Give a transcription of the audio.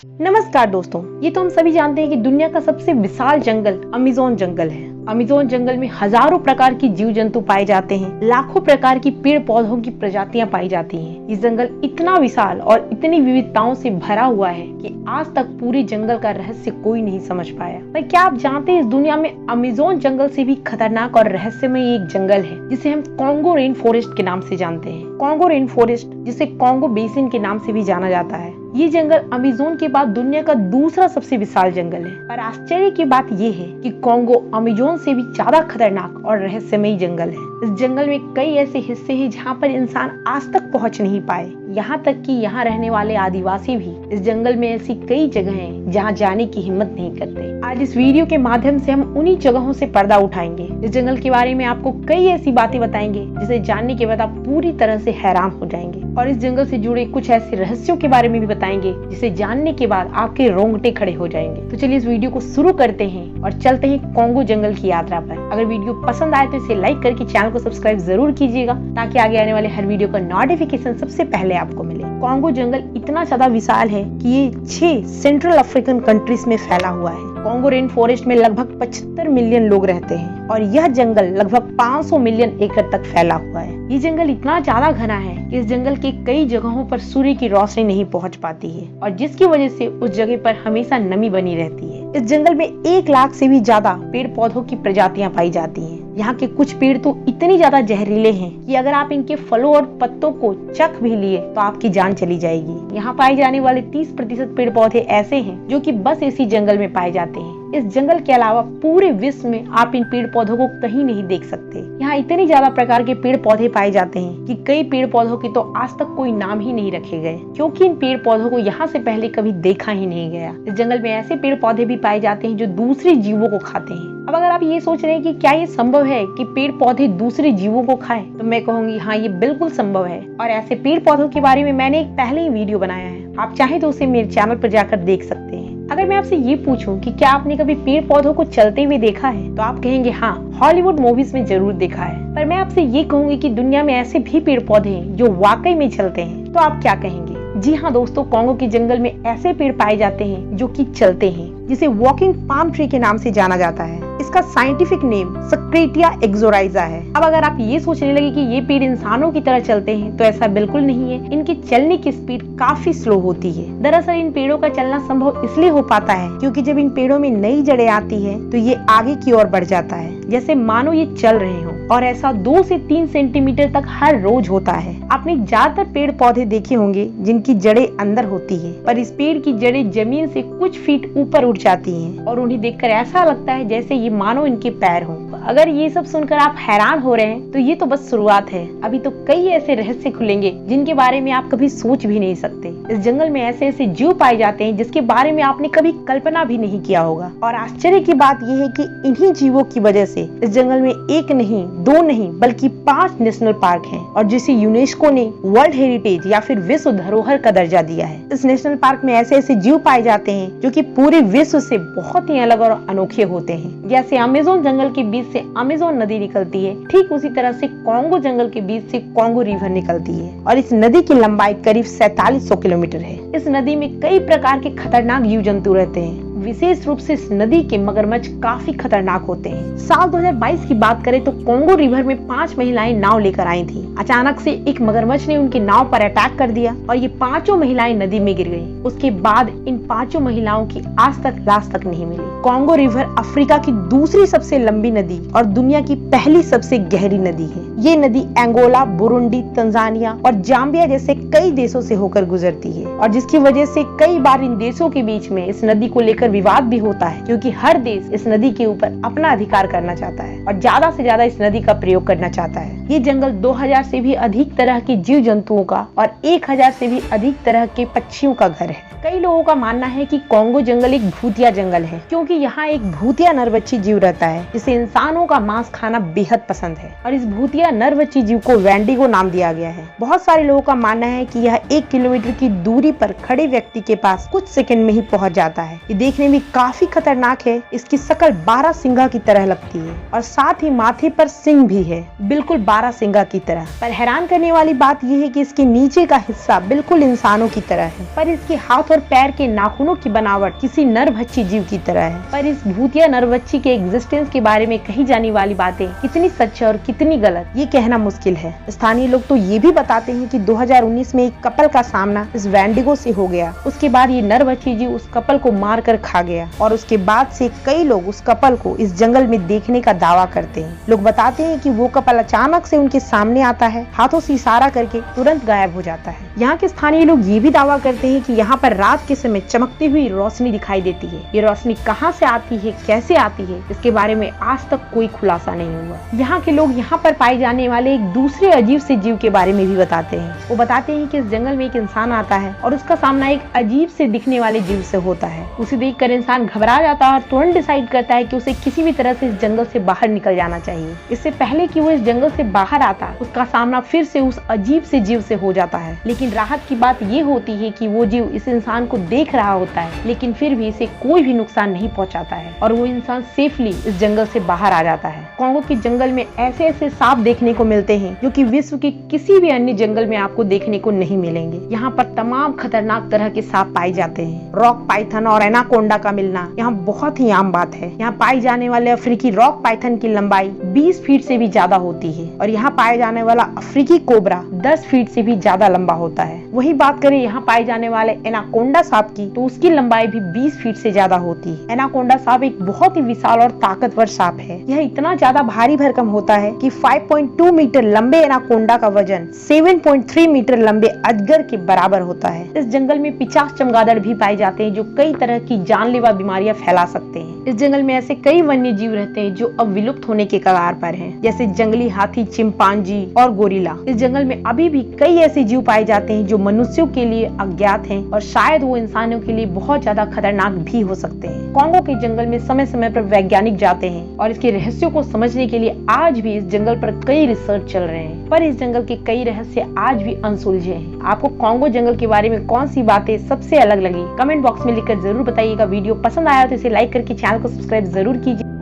नमस्कार दोस्तों, ये तो हम सभी जानते हैं कि दुनिया का सबसे विशाल जंगल अमेज़न जंगल है। अमेज़न जंगल में हजारों प्रकार की जीव जंतु पाए जाते हैं, लाखों प्रकार की पेड़ पौधों की प्रजातियां पाई जाती हैं। ये जंगल इतना विशाल और इतनी विविधताओं से भरा हुआ है कि आज तक पूरे जंगल का रहस्य कोई नहीं समझ पाया। पर क्या आप जानते हैं इस दुनिया में अमेज़न जंगल से भी खतरनाक और रहस्यमय एक जंगल है जिसे हम कॉन्गो रेन फॉरेस्ट के नाम से जानते हैं। कॉन्गो रेन फॉरेस्ट, जिसे कॉन्गो बेसिन के नाम से भी जाना जाता है, ये जंगल अमेज़न के बाद दुनिया का दूसरा सबसे विशाल जंगल है। पर आश्चर्य की बात ये है कि कॉन्गो अमेज़न से भी ज्यादा खतरनाक और रहस्यमयी जंगल है। इस जंगल में कई ऐसे हिस्से हैं जहाँ पर इंसान आज तक पहुँच नहीं पाए। यहाँ तक कि यहाँ रहने वाले आदिवासी भी इस जंगल में ऐसी कई जगह हैं जहाँ जाने की हिम्मत नहीं करते। आज इस वीडियो के माध्यम से हम उन्हीं जगहों से पर्दा उठाएंगे। इस जंगल के बारे में आपको कई ऐसी बातें बताएंगे जिसे जानने के बाद आप पूरी तरह से हैरान हो जाएंगे, और इस जंगल से जुड़े कुछ ऐसे रहस्यों के बारे में भी बताएंगे जिसे जानने के बाद आपके रोंगटे खड़े हो जाएंगे। तो चलिए इस वीडियो को शुरू करते हैं और चलते हैं कॉन्गो जंगल की यात्रा पर। अगर वीडियो पसंद आए तो इसे लाइक करके चैनल को सब्सक्राइब जरूर कीजिएगा ताकि आगे आने वाले हर वीडियो का नोटिफिकेशन सबसे पहले आपको मिले। कॉन्गो जंगल इतना ज्यादा विशाल है कि ये 6 सेंट्रल अफ्रीकन कंट्रीज में फैला हुआ है। कॉन्गो रेन फॉरेस्ट में लगभग 75 मिलियन लोग रहते हैं और यह जंगल लगभग 500 मिलियन एकड़ तक फैला हुआ है। ये जंगल इतना ज्यादा घना है कि इस जंगल के कई जगहों पर सूर्य की रोशनी नहीं पहुंच पाती है और जिसकी वजह से उस जगह पर हमेशा नमी बनी रहती है। इस जंगल में 1 लाख से भी ज्यादा पेड़ पौधों की प्रजातियां पाई जाती हैं। यहाँ के कुछ पेड़ तो इतनी ज्यादा जहरीले हैं कि अगर आप इनके फलों और पत्तों को चख भी लिए तो आपकी जान चली जाएगी। यहाँ पाए जाने वाले 30% पेड़ पौधे ऐसे हैं जो कि बस इसी जंगल में पाए जाते हैं। इस जंगल के अलावा पूरे विश्व में आप इन पेड़ पौधों को कहीं नहीं देख सकते। यहाँ इतने ज्यादा प्रकार के पेड़ पौधे पाए जाते हैं कि कई पेड़ पौधों के तो आज तक कोई नाम ही नहीं रखे गए, क्योंकि इन पेड़ पौधों को यहाँ से पहले कभी देखा ही नहीं गया। इस जंगल में ऐसे पेड़ पौधे भी पाए जाते हैं जो दूसरे जीवों को खाते हैं। अब अगर आप ये सोच रहे हैं कि क्या ये संभव है कि पेड़ पौधे दूसरे जीवों को खाएं, तो मैं कहूंगी हाँ, ये बिल्कुल संभव है। और ऐसे पेड़ पौधों के बारे में मैंने एक पहले ही वीडियो बनाया है, आप चाहे तो उसे मेरे चैनल पर जाकर देख सकते हैं। अगर मैं आपसे ये पूछूं कि क्या आपने कभी पेड़ पौधों को चलते हुए देखा है, तो आप कहेंगे हाँ, हॉलीवुड मूवीज में जरूर देखा है। पर मैं आपसे ये कहूंगी कि दुनिया में ऐसे भी पेड़ पौधे हैं जो वाकई में चलते हैं, तो आप क्या कहेंगे? जी हाँ दोस्तों, कॉन्गो के जंगल में ऐसे पेड़ पाए जाते हैं जो कि चलते हैं, जिसे वॉकिंग पाम ट्री के नाम से जाना जाता है। इसका साइंटिफिक नेम सक्रेटिया एक्सोराइजा है। अब अगर आप ये सोचने लगे कि ये पेड़ इंसानों की तरह चलते हैं, तो ऐसा बिल्कुल नहीं है। इनकी चलने की स्पीड काफी स्लो होती है। दरअसल इन पेड़ों का चलना संभव इसलिए हो पाता है क्योंकि जब इन पेड़ों में नई जड़ें आती है तो ये आगे की ओर बढ़ जाता है, जैसे मानो ये चल रहे हो, और ऐसा 2 से 3 सेंटीमीटर तक हर रोज होता है। आपने ज्यादातर पेड़ पौधे देखे होंगे जिनकी जड़ें अंदर होती है, पर इस पेड़ की जड़ें जमीन से कुछ फीट ऊपर उठ जाती हैं और उन्हें देखकर ऐसा लगता है जैसे ये मानो इनके पैर हों। अगर ये सब सुनकर आप हैरान हो रहे हैं तो ये तो बस शुरुआत है। अभी तो कई ऐसे रहस्य खुलेंगे जिनके बारे में आप कभी सोच भी नहीं सकते। इस जंगल में ऐसे ऐसे जीव पाए जाते हैं जिसके बारे में आपने कभी कल्पना भी नहीं किया होगा। और आश्चर्य की बात यह है कि इन्हीं जीवों की वजह से इस जंगल में 1 नहीं, 2 नहीं, बल्कि 5 नेशनल पार्क हैं और जिसे यूनेस्को ने वर्ल्ड हेरिटेज या फिर विश्व धरोहर का दर्जा दिया है। इस नेशनल पार्क में ऐसे ऐसे जीव पाए जाते हैं जो कि पूरे विश्व से बहुत ही अलग और अनोखे होते हैं। जैसे अमेज़न जंगल के बीच से अमेज़न नदी निकलती है, ठीक उसी तरह से कॉन्गो जंगल के बीच से कॉन्गो रिवर निकलती है और इस नदी की लंबाई करीब 4700 किलोमीटर है। इस नदी में कई प्रकार के खतरनाक जीव जंतु रहते हैं। विशेष रूप से इस नदी के मगरमच्छ काफी खतरनाक होते हैं। साल 2022 की बात करें तो कॉन्गो रिवर में 5 महिलाएं नाव लेकर आई थी। अचानक से एक मगरमच्छ ने उनकी नाव पर अटैक कर दिया और ये 5 महिलाएं नदी में गिर गईं। उसके बाद इन 5 महिलाओं की आज तक लाश तक नहीं मिली। कॉन्गो रिवर अफ्रीका की दूसरी सबसे लंबी नदी और दुनिया की पहली सबसे गहरी नदी है। ये नदी अंगोला, बुरुंडी, तंजानिया और जाम्बिया जैसे कई देशों से होकर गुजरती है और जिसकी वजह से कई बार इन देशों के बीच में इस नदी को लेकर विवाद भी होता है, क्योंकि हर देश इस नदी के ऊपर अपना अधिकार करना चाहता है और ज्यादा से ज्यादा इस नदी का प्रयोग करना चाहता है। ये जंगल 2000 से भी अधिक तरह के जीव जंतुओं का और 1000 से भी अधिक तरह के पक्षियों का घर है। कई लोगों का मानना है कि कॉन्गो जंगल एक भूतिया जंगल है, क्योंकि क्योंकि यहाँ एक भूतिया नरबच्ची जीव रहता है जिसे इंसानों का मांस खाना बेहद पसंद है और इस भूतिया नरबच्ची जीव को वेंडिगो नाम दिया गया है। बहुत सारे लोगों का मानना है कि यह 1 किलोमीटर की दूरी पर खड़े व्यक्ति के पास कुछ सेकंड में ही पहुंच जाता है। ये देखने में काफी खतरनाक है। इसकी शक्ल 12 सिंगा की तरह लगती है और साथ ही माथे पर सिंग भी है, बिल्कुल 12 सिंगा की तरह। पर हैरान करने वाली बात यह है कि इसके नीचे का हिस्सा बिल्कुल इंसानों की तरह है, पर इसके हाथ और पैर के नाखूनों की बनावट किसी नरभक्षी जीव की तरह है। पर इस भूतिया नरभक्षी के एग्जिस्टेंस के बारे में कही जाने वाली बातें कितनी सच और कितनी गलत, ये कहना मुश्किल है। स्थानीय लोग तो ये भी बताते हैं कि 2019 में एक कपल का सामना इस वेंडिगो से हो गया। उसके बाद ये नरभक्षी जीव उस कपल को मार कर खा गया और उसके बाद से कई लोग उस कपल को इस जंगल में देखने का दावा करते हैं। लोग बताते हैं कि वो कपल अचानक से उनके सामने आता है, हाथों से इशारा करके तुरंत गायब हो जाता है। यहाँ के स्थानीय लोग ये भी दावा करते हैं कि यहाँ पर रात के समय चमकती हुई रोशनी दिखाई देती है। ये रोशनी कहाँ से आती है, कैसे आती है, इसके बारे में आज तक कोई खुलासा नहीं हुआ। यहाँ के लोग यहाँ पर पाए जाने वाले एक दूसरे अजीब से जीव के बारे में भी बताते हैं। वो बताते हैं कि इस जंगल में एक इंसान आता है और उसका सामना एक अजीब से दिखने वाले जीव से होता है। उसे देखकर इंसान घबरा जाता है और तुरंत डिसाइड करता है कि उसे किसी भी तरह से इस जंगल से बाहर निकल जाना चाहिए। इससे पहले कि वो इस जंगल से बाहर आता, उसका सामना फिर से उस अजीब से जीव से हो जाता है। लेकिन राहत की बात ये होती है कि वो जीव इस इंसान को देख रहा होता है, लेकिन फिर भी इसे कोई भी नुकसान नहीं पहुंचाता है और वो इंसान सेफली इस जंगल से बाहर आ जाता है। कॉन्गो के जंगल में ऐसे ऐसे सांप देखने को मिलते हैं जो कि विश्व के किसी भी अन्य जंगल में आपको देखने को नहीं मिलेंगे। यहाँ पर तमाम खतरनाक तरह के सांप पाए जाते हैं। रॉक पाइथन और एनाकोंडा का मिलना यहाँ बहुत ही आम बात है। यहाँ पाई जाने वाले अफ्रीकी रॉक पाइथन की लंबाई 20 फीट से भी ज्यादा होती है और यहाँ पाए जाने वाला अफ्रीकी कोबरा 10 फीट से भी ज्यादा लंबा होता है। वही बात करें यहाँ पाए जाने वाले एनाकोंडा सांप की, तो उसकी लंबाई भी 20 फीट से ज्यादा होती है। एनाकोंडा सांप एक बहुत ही विशाल और ताकतवर सांप है। यह इतना ज्यादा भारी भरकम होता है कि 5.2 मीटर लंबे एनाकोंडा का वजन 7.3 मीटर लंबे अजगर के बराबर होता है। इस जंगल में 50 चमगादड़ भी पाए जाते हैं जो कई तरह की जानलेवा बीमारियां फैला सकते हैं। इस जंगल में ऐसे कई वन्य जीव रहते हैं जो अब विलुप्त होने के कगार पर हैं, जैसे जंगली हाथी, चिंपांजी और गोरिल्ला। इस जंगल में अभी भी कई ऐसे जीव पाए जाते हैं जो मनुष्यों के लिए अज्ञात हैं और शायद वो इंसानों के लिए बहुत ज्यादा खतरनाक भी हो सकते हैं। कॉन्गो के जंगल में समय समय पर वैज्ञानिक जाते हैं और इसके रहस्यों को समझने के लिए आज भी इस जंगल पर कई रिसर्च चल रहे हैं, पर इस जंगल के कई रहस्य आज भी अनसुलझे हैं। आपको कॉन्गो जंगल के बारे में कौन सी बातें सबसे अलग लगी, कमेंट बॉक्स में लिखकर जरूर बताइएगा। वीडियो पसंद आया तो इसे लाइक करके चैनल को सब्सक्राइब जरूर कीजिए।